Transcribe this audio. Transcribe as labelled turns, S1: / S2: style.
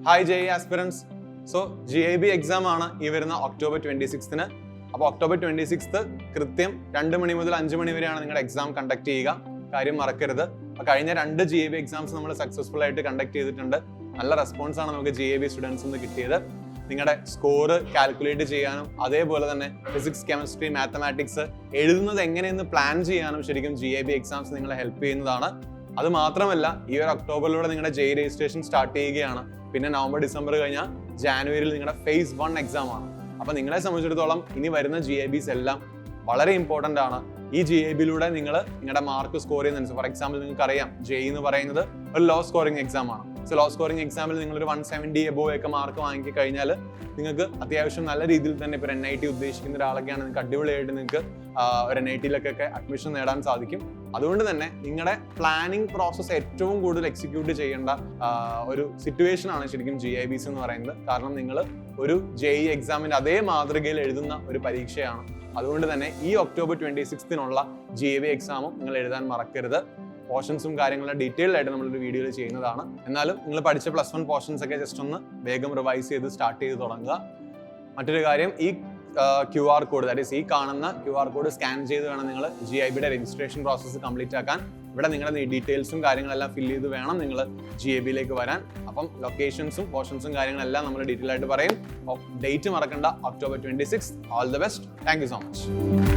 S1: Hi JEE aspirants. So GAB exam ആണ് ഈ വരുന്ന October 26th. അപ്പോൾ October 26th കൃത്യം 2 മണി മുതൽ 5 മണി വരെയാണ് നിങ്ങളുടെ എക്സാം കണ്ടക്ട് ചെയ്യുക. കാര്യം മറക്കരുത്. അപ്പോൾ കഴിഞ്ഞ 2 GAB എക്സാംസ് നമ്മൾ സക്സസ്ഫുൾ ആയിട്ട് കണ്ടക്ട് ചെയ്തിട്ടുണ്ട്. നല്ല റെസ്പോൺസ് ആണ് നമുക്ക് GAB സ്റ്റുഡൻസ് നിന്ന് കിട്ടിയത്. നിങ്ങളുടെ സ്കോർ കാൽക്കുലേറ്റ് ചെയ്യാനും അതേപോലെ തന്നെ ഫിസിക്സ്, കെമിസ്ട്രി, മാത്തമാറ്റിക്സ് എഴുതുന്നത് എങ്ങനെയെന്ന് പ്ലാൻ ചെയ്യാനും ശരിക്കും GAB എക്സാംസ് നിങ്ങളെ ഹെൽപ്പ് ചെയ്യുന്നതാണ്. അത് മാത്രമല്ല, ഈ ഒരു ഒക്ടോബറിലൂടെ നിങ്ങളുടെ JEE രജിസ്ട്രേഷൻ സ്റ്റാർട്ട് ചെയ്യുകയാണ്. പിന്നെ നവംബർ, ഡിസംബർ കഴിഞ്ഞാൽ ജാനുവരിയിൽ നിങ്ങളുടെ phase 1 എക്സാം ആണ്. അപ്പോൾ നിങ്ങളെ സംബന്ധിച്ചിടത്തോളം ഇനി വരുന്ന GABs എല്ലാം വളരെ ഇമ്പോർട്ടൻ്റ് ആണ്. ഈ GABയിലൂടെ നിങ്ങൾ നിങ്ങളുടെ മാർക്ക് സ്കോർ ചെയ്യുന്നതനുസരിച്ച്, ഫോർ എക്സാമ്പിൾ നിങ്ങൾക്ക് അറിയാം JEE എന്ന് പറയുന്നത് ഒരു ലോ സ്കോറിംഗ് എക്സാം ആണ്. സോ ലോ സ്കോറിംഗ് എക്സാമിൽ നിങ്ങളൊരു 170 എബോവ് ഒക്കെ മാർക്ക് വാങ്ങി കഴിഞ്ഞാൽ നിങ്ങൾക്ക് അത്യാവശ്യം നല്ല രീതിയിൽ തന്നെ ഇപ്പോൾ NIT ഉദ്ദേശിക്കുന്ന ഒരാളൊക്കെയാണ് നിങ്ങൾക്ക് അടിപൊളിയായിട്ട് നിങ്ങൾക്ക് ഒരു NITയിലൊക്കെ അഡ്മിഷൻ നേടാൻ സാധിക്കും. അതുകൊണ്ട് തന്നെ നിങ്ങളുടെ പ്ലാനിങ് പ്രോസസ്സ് ഏറ്റവും കൂടുതൽ എക്സിക്യൂട്ട് ചെയ്യേണ്ട ഒരു സിറ്റുവേഷൻ ആണ് ശരിക്കും GABs എന്ന് പറയുന്നത്. കാരണം നിങ്ങൾ ഒരു JEE എക്സാമിൻ്റെ അതേ മാതൃകയിൽ എഴുതുന്ന ഒരു പരീക്ഷയാണ്. അതുകൊണ്ട് തന്നെ ഈ October 26th GAB എക്സാമും നിങ്ങൾ എഴുതാൻ മറക്കരുത്. പോർഷൻസും കാര്യങ്ങളും ഡീറ്റെയിൽഡ് ആയിട്ട് നമ്മളൊരു വീഡിയോയിൽ ചെയ്യുന്നതാണ്. എന്നാലും നിങ്ങൾ പഠിച്ച +1 പോർഷൻസ് ഒക്കെ ജസ്റ്റ് ഒന്ന് വേഗം റിവൈസ് ചെയ്ത് സ്റ്റാർട്ട് ചെയ്ത് തുടങ്ങുക. മറ്റൊരു കാര്യം, ഈ QR കോഡ്, ദാറ്റ് ഈസ് ഈ കാണുന്ന QR കോഡ് സ്കാൻ ചെയ്ത് വേണം നിങ്ങൾ GIBയുടെ രജിസ്ട്രേഷൻ പ്രോസസ്സ് കംപ്ലീറ്റ് ആക്കാൻ. ഇവിടെ നിങ്ങളുടെ ഡീറ്റെയിൽസും കാര്യങ്ങളെല്ലാം ഫില്ല് ചെയ്ത് വേണം നിങ്ങൾ GABയിലേക്ക് വരാൻ. അപ്പം ലൊക്കേഷൻസും പോർഷൻസും കാര്യങ്ങളെല്ലാം നമ്മൾ ഡീറ്റെയിൽ ആയിട്ട് പറയും. ഡേറ്റ് മറക്കണ്ട, October 26th. All the best. Thank you so much.